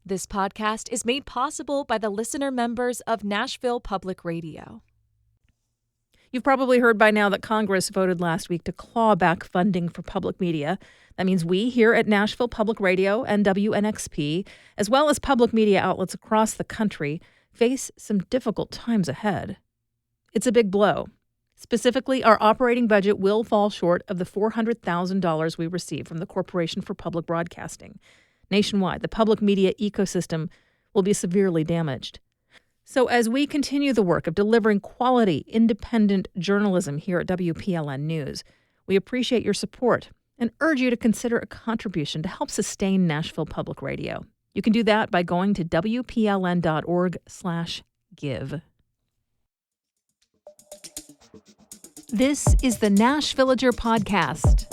This podcast is made possible by the listener members of Nashville Public Radio. You've probably heard by now that Congress voted last week to claw back funding for public media. That means we here at Nashville Public Radio and WNXP, as well as public media outlets across the country, face some difficult times ahead. It's a big blow. Specifically, our operating budget will fall short of the $400,000 we receive from the Corporation for Public Broadcasting. Nationwide, the public media ecosystem will be severely damaged. So as we continue the work of delivering quality, independent journalism here at WPLN News, we appreciate your support and urge you to consider a contribution to help sustain Nashville Public Radio. You can do that by going to WPLN.org/give. This is the Nashvillager Podcast.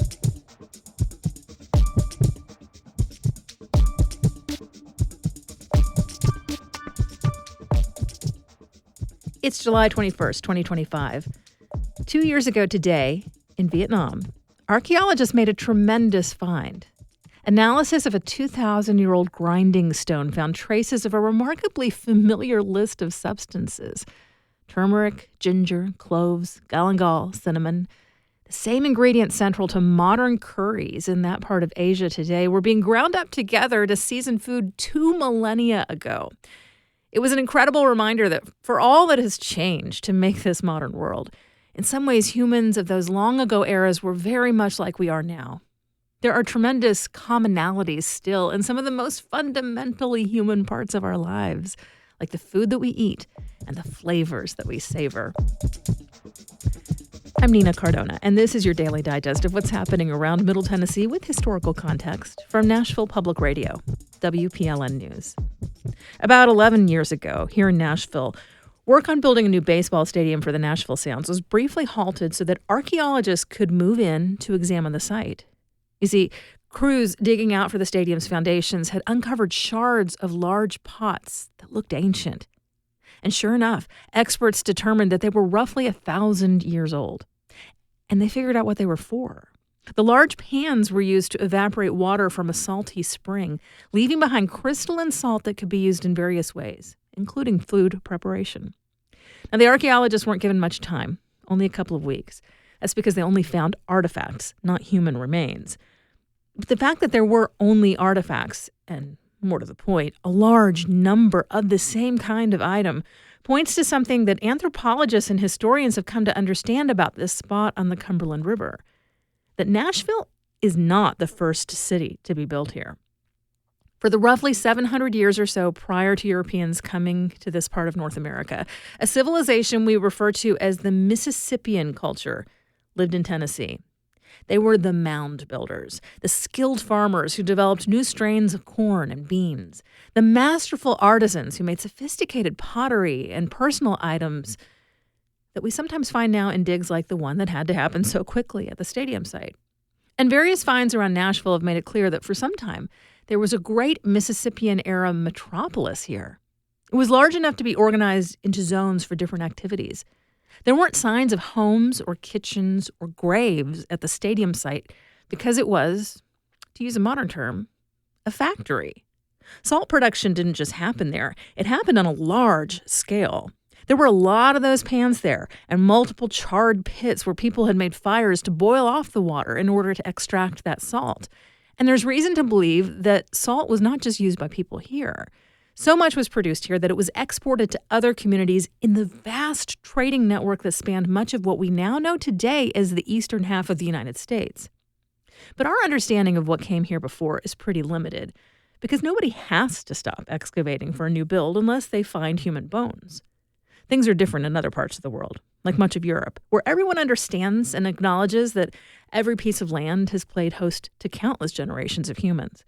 It's July 21st, 2025. 2 years ago today, in Vietnam, archaeologists made a tremendous find. Analysis of a 2,000-year-old grinding stone found traces of a remarkably familiar list of substances. Turmeric, ginger, cloves, galangal, cinnamon. The same ingredients central to modern curries in that part of Asia today were being ground up together to season food 2 millennia ago. It was an incredible reminder that for all that has changed to make this modern world, in some ways humans of those long ago eras were very much like we are now. There are tremendous commonalities still in some of the most fundamentally human parts of our lives, like the food that we eat and the flavors that we savor. I'm Nina Cardona, and this is your daily digest of what's happening around Middle Tennessee with historical context from Nashville Public Radio, WPLN News. About 11 years ago, here in Nashville, work on building a new baseball stadium for the Nashville Sounds was briefly halted so that archaeologists could move in to examine the site. You see, crews digging out for the stadium's foundations had uncovered shards of large pots that looked ancient. And sure enough, experts determined that they were roughly 1,000 years old. And they figured out what they were for. The large pans were used to evaporate water from a salty spring, leaving behind crystalline salt that could be used in various ways, including food preparation. Now, the archaeologists weren't given much time, only a couple of weeks. That's because they only found artifacts, not human remains. But the fact that there were only artifacts, and more to the point, a large number of the same kind of item, points to something that anthropologists and historians have come to understand about this spot on the Cumberland River. That Nashville is not the first city to be built here. For the roughly 700 years or so prior to Europeans coming to this part of North America, a civilization we refer to as the Mississippian culture lived in Tennessee. They were the mound builders, the skilled farmers who developed new strains of corn and beans, the masterful artisans who made sophisticated pottery and personal items that we sometimes find now in digs like the one that had to happen so quickly at the stadium site. And various finds around Nashville have made it clear that for some time, there was a great Mississippian-era metropolis here. It was large enough to be organized into zones for different activities. There weren't signs of homes or kitchens or graves at the stadium site because it was, to use a modern term, a factory. Salt production didn't just happen there. It happened on a large scale. There were a lot of those pans there and multiple charred pits where people had made fires to boil off the water in order to extract that salt. And there's reason to believe that salt was not just used by people here. So much was produced here that it was exported to other communities in the vast trading network that spanned much of what we now know today as the eastern half of the United States. But our understanding of what came here before is pretty limited because nobody has to stop excavating for a new build unless they find human bones. Things are different in other parts of the world, like much of Europe, where everyone understands and acknowledges that every piece of land has played host to countless generations of humans.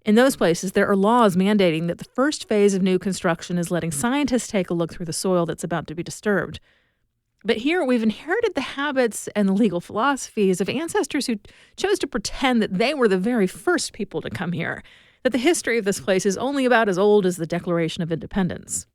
In those places, there are laws mandating that the first phase of new construction is letting scientists take a look through the soil that's about to be disturbed. But here, we've inherited the habits and the legal philosophies of ancestors who chose to pretend that they were the very first people to come here, that the history of this place is only about as old as the Declaration of Independence.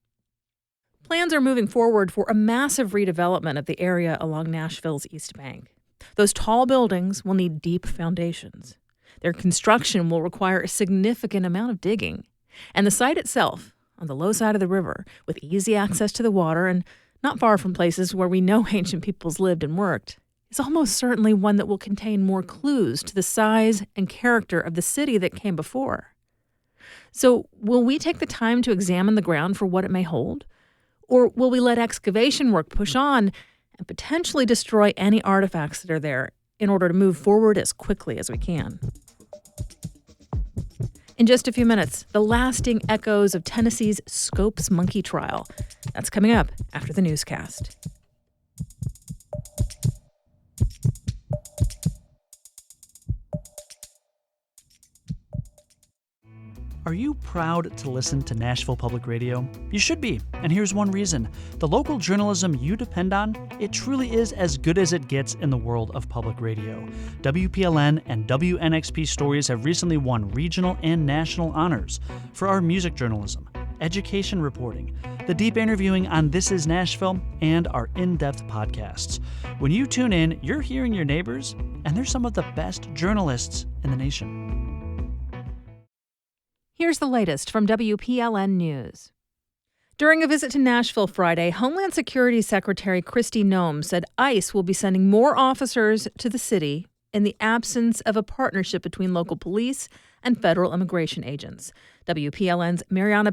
Plans are moving forward for a massive redevelopment of the area along Nashville's East Bank. Those tall buildings will need deep foundations. Their construction will require a significant amount of digging. And the site itself, on the low side of the river, with easy access to the water and not far from places where we know ancient peoples lived and worked, is almost certainly one that will contain more clues to the size and character of the city that came before. So, will we take the time to examine the ground for what it may hold? Or will we let excavation work push on and potentially destroy any artifacts that are there in order to move forward as quickly as we can? In just a few minutes, the lasting echoes of Tennessee's Scopes monkey trial. That's coming up after the newscast. Are you proud to listen to Nashville Public Radio? You should be, and here's one reason. The local journalism you depend on, it truly is as good as it gets in the world of public radio. WPLN and WNXP stories have recently won regional and national honors for our music journalism, education reporting, the deep interviewing on This Is Nashville, and our in-depth podcasts. When you tune in, you're hearing your neighbors, and they're some of the best journalists in the nation. Here's the latest from WPLN News. During a visit to Nashville Friday, Homeland Security Secretary Kristi Noem said ICE will be sending more officers to the city in the absence of a partnership between local police and federal immigration agents. WPLN's Miriam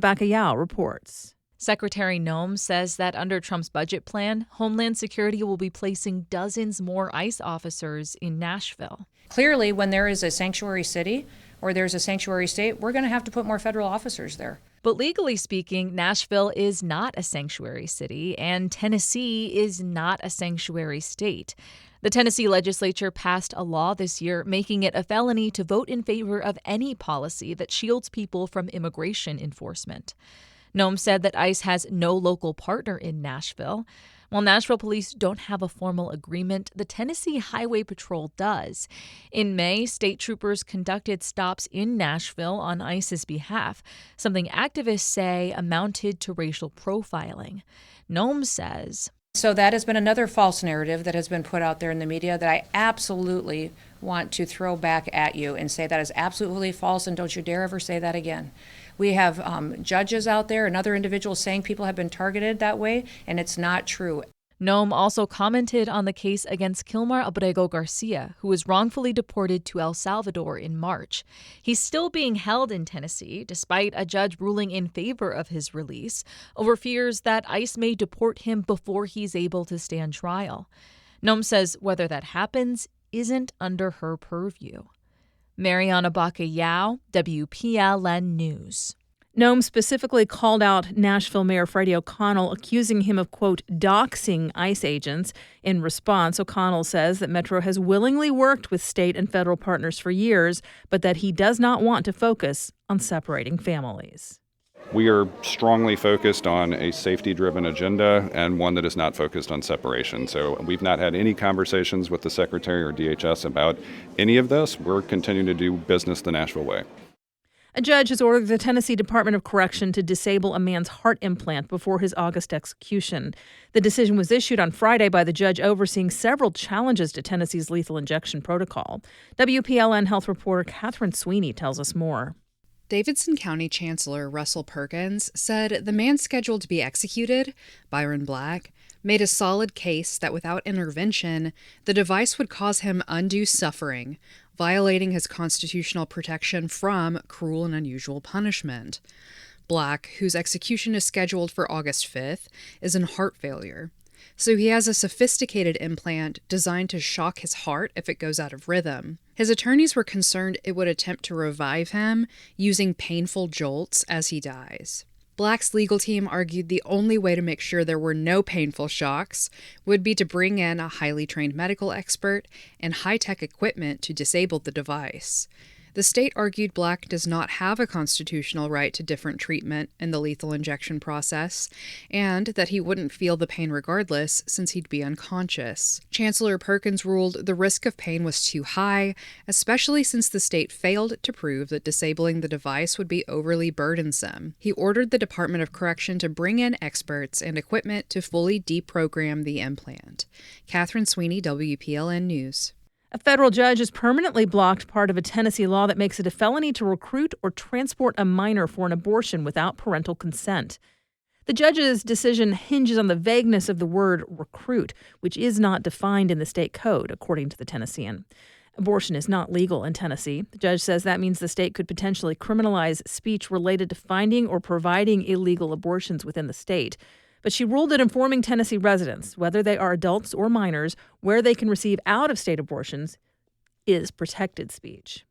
reports. Secretary Noem says that under Trump's budget plan, Homeland Security will be placing dozens more ICE officers in Nashville. Clearly, when there is a sanctuary city or there's a sanctuary state, we're going to have to put more federal officers there. But legally speaking, Nashville is not a sanctuary city, and Tennessee is not a sanctuary state. The Tennessee legislature passed a law this year making it a felony to vote in favor of any policy that shields people from immigration enforcement. Noem said that ICE has no local partner in Nashville. While Nashville police don't have a formal agreement, the Tennessee Highway Patrol does. In May, state troopers conducted stops in Nashville on ICE's behalf, something activists say amounted to racial profiling. Noem says, So that has been another false narrative that has been put out there in the media that I absolutely want to throw back at you and say that is absolutely false, and don't you dare ever say that again. We have judges out there and other individuals saying people have been targeted that way, and it's not true. Noem also commented on the case against Kilmar Abrego Garcia, who was wrongfully deported to El Salvador in March. He's still being held in Tennessee, despite a judge ruling in favor of his release, over fears that ICE may deport him before he's able to stand trial. Noem says whether that happens isn't under her purview. Mariana Bacallao, WPLN News. Noem specifically called out Nashville Mayor Freddie O'Connell, accusing him of, quote, doxing ICE agents. In response, O'Connell says that Metro has willingly worked with state and federal partners for years, but that he does not want to focus on separating families. We are strongly focused on a safety-driven agenda and one that is not focused on separation. So we've not had any conversations with the Secretary or DHS about any of this. We're continuing to do business the Nashville way. A judge has ordered the Tennessee Department of Correction to disable a man's heart implant before his August execution. The decision was issued on Friday by the judge overseeing several challenges to Tennessee's lethal injection protocol. WPLN health reporter Catherine Sweeney tells us more. Davidson County Chancellor Russell Perkins said the man scheduled to be executed, Byron Black, made a solid case that without intervention, the device would cause him undue suffering, violating his constitutional protection from cruel and unusual punishment. Black, whose execution is scheduled for August 5th, is in heart failure. So he has a sophisticated implant designed to shock his heart if it goes out of rhythm. His attorneys were concerned it would attempt to revive him using painful jolts as he dies. Black's legal team argued the only way to make sure there were no painful shocks would be to bring in a highly trained medical expert and high-tech equipment to disable the device. The state argued Black does not have a constitutional right to different treatment in the lethal injection process, and that he wouldn't feel the pain regardless since he'd be unconscious. Chancellor Perkins ruled the risk of pain was too high, especially since the state failed to prove that disabling the device would be overly burdensome. He ordered the Department of Correction to bring in experts and equipment to fully deprogram the implant. Catherine Sweeney, WPLN News. A federal judge has permanently blocked part of a Tennessee law that makes it a felony to recruit or transport a minor for an abortion without parental consent. The judge's decision hinges on the vagueness of the word recruit, which is not defined in the state code, according to the Tennessean. Abortion is not legal in Tennessee. The judge says that means the state could potentially criminalize speech related to finding or providing illegal abortions within the state. But she ruled that informing Tennessee residents, whether they are adults or minors, where they can receive out-of-state abortions is protected speech.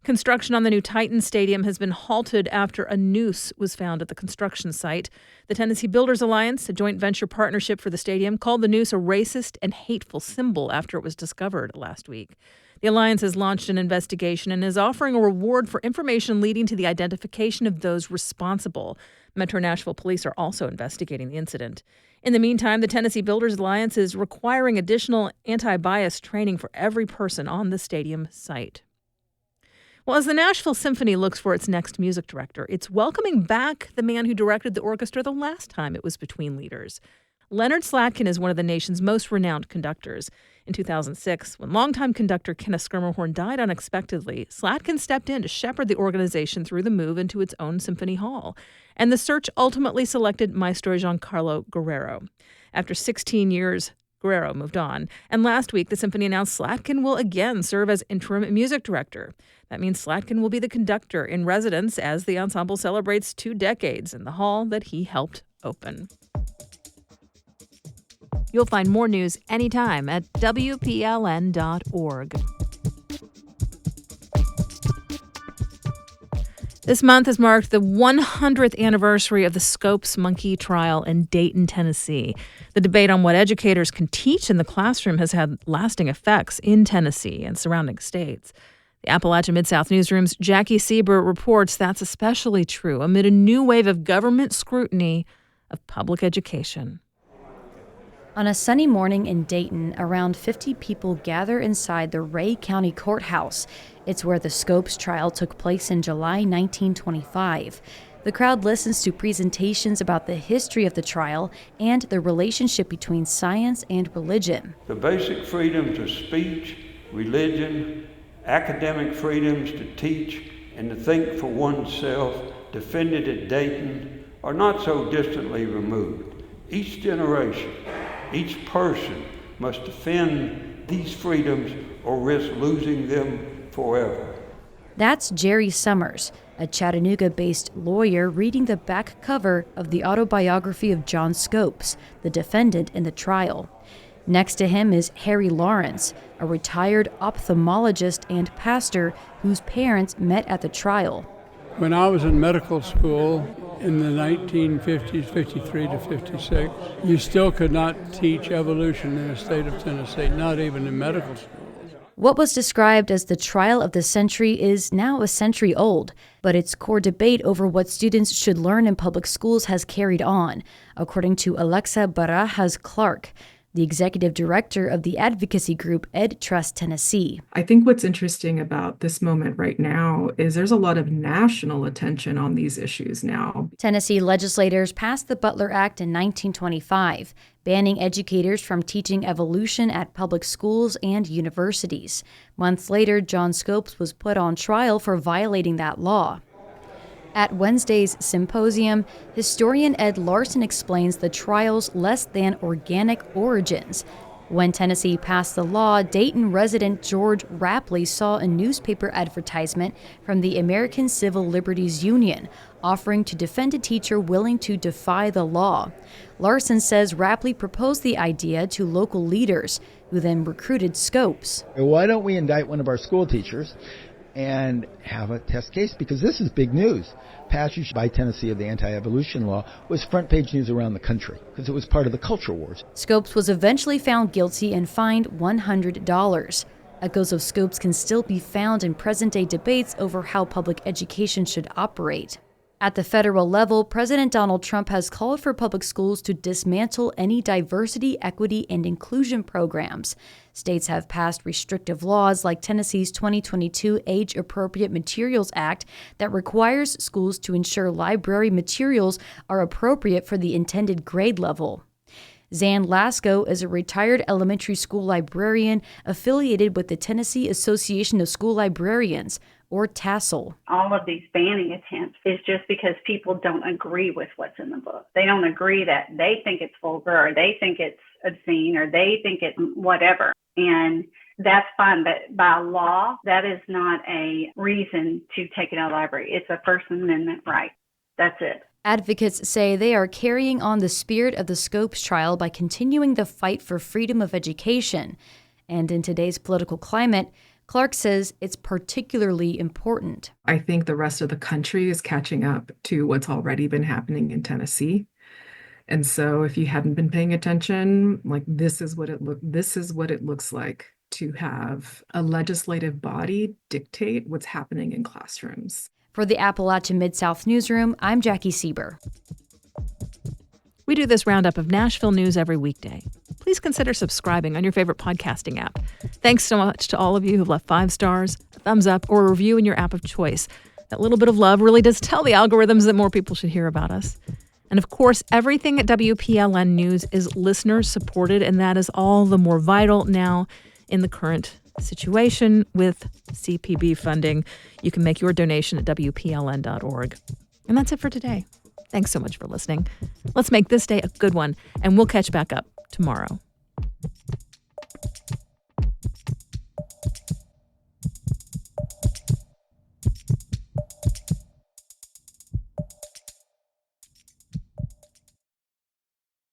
Construction on the new Titan Stadium has been halted after a noose was found at the construction site. The Tennessee Builders Alliance, a joint venture partnership for the stadium, called the noose a racist and hateful symbol after it was discovered last week. The alliance has launched an investigation and is offering a reward for information leading to the identification of those responsible. Metro Nashville police are also investigating the incident. In the meantime, the Tennessee Builders Alliance is requiring additional anti-bias training for every person on the stadium site. Well, as the Nashville Symphony looks for its next music director, it's welcoming back the man who directed the orchestra the last time it was between leaders. Leonard Slatkin is one of the nation's most renowned conductors. In 2006, when longtime conductor Kenneth Skirmerhorn died unexpectedly, Slatkin stepped in to shepherd the organization through the move into its own symphony hall. And the search ultimately selected Maestro Giancarlo Guerrero. After 16 years, Guerrero moved on. And last week, the symphony announced Slatkin will again serve as interim music director. That means Slatkin will be the conductor in residence as the ensemble celebrates 2 decades in the hall that he helped open. You'll find more news anytime at WPLN.org. This month has marked the 100th anniversary of the Scopes monkey trial in Dayton, Tennessee. The debate on what educators can teach in the classroom has had lasting effects in Tennessee and surrounding states. The Appalachia Mid-South Newsroom's Jackie Sieber reports that's especially true amid a new wave of government scrutiny of public education. On a sunny morning in Dayton, around 50 people gather inside the Ray County Courthouse. It's where the Scopes trial took place in July 1925. The crowd listens to presentations about the history of the trial and the relationship between science and religion. The basic freedoms of speech, religion, academic freedoms to teach and to think for oneself, defended at Dayton, are not so distantly removed. Each generation, each person must defend these freedoms or risk losing them forever. That's Jerry Summers, a Chattanooga-based lawyer reading the back cover of the autobiography of John Scopes, the defendant in the trial. Next to him is Harry Lawrence, a retired ophthalmologist and pastor whose parents met at the trial. When I was in medical school in the 1950s, 53 to 56, you still could not teach evolution in the state of Tennessee, not even in medical school. What was described as the trial of the century is now a century old, but its core debate over what students should learn in public schools has carried on, according to Alexa Barajas-Clark, the executive director of the advocacy group Ed Trust Tennessee. I think what's interesting about this moment right now is there's a lot of national attention on these issues now. Tennessee legislators passed the Butler Act in 1925, banning educators from teaching evolution at public schools and universities. Months later, John Scopes was put on trial for violating that law. At Wednesday's symposium, historian Ed Larson explains the trial's less-than-organic origins. When Tennessee passed the law, Dayton resident George Rapley saw a newspaper advertisement from the American Civil Liberties Union offering to defend a teacher willing to defy the law. Larson says Rapley proposed the idea to local leaders, who then recruited Scopes. Why don't we indict one of our school teachers and have a test case? Because this is big news. Passage by Tennessee of the anti-evolution law was front page news around the country because it was part of the culture wars. Scopes was eventually found guilty and fined $100. Echoes of Scopes can still be found in present-day debates over how public education should operate. At the federal level, President Donald Trump has called for public schools to dismantle any diversity, equity, and inclusion programs. States have passed restrictive laws like Tennessee's 2022 Age-Appropriate Materials Act that requires schools to ensure library materials are appropriate for the intended grade level. Zan Lasko is a retired elementary school librarian affiliated with the Tennessee Association of School Librarians, or TASL. All of these banning attempts is just because people don't agree with what's in the book. They don't agree that they think it's vulgar, or they think it's obscene, or they think it's whatever. And that's fine, but by law, that is not a reason to take it out of the library. It's a First Amendment right. That's it. Advocates say they are carrying on the spirit of the Scopes trial by continuing the fight for freedom of education. And in today's political climate, Clark says it's particularly important. I think the rest of the country is catching up to what's already been happening in Tennessee. And so if you hadn't been paying attention, like this is what it looks like to have a legislative body dictate what's happening in classrooms. For the Appalachia Mid-South Newsroom, I'm Jackie Sieber. We do this roundup of Nashville news every weekday. Please consider subscribing on your favorite podcasting app. Thanks so much to all of you who've left 5 stars, a thumbs up, or a review in your app of choice. That little bit of love really does tell the algorithms that more people should hear about us. And of course, everything at WPLN News is listener supported, and that is all the more vital now in the current situation with CPB funding. You can make your donation at WPLN.org. And that's it for today. Thanks so much for listening. Let's make this day a good one, and we'll catch back up tomorrow.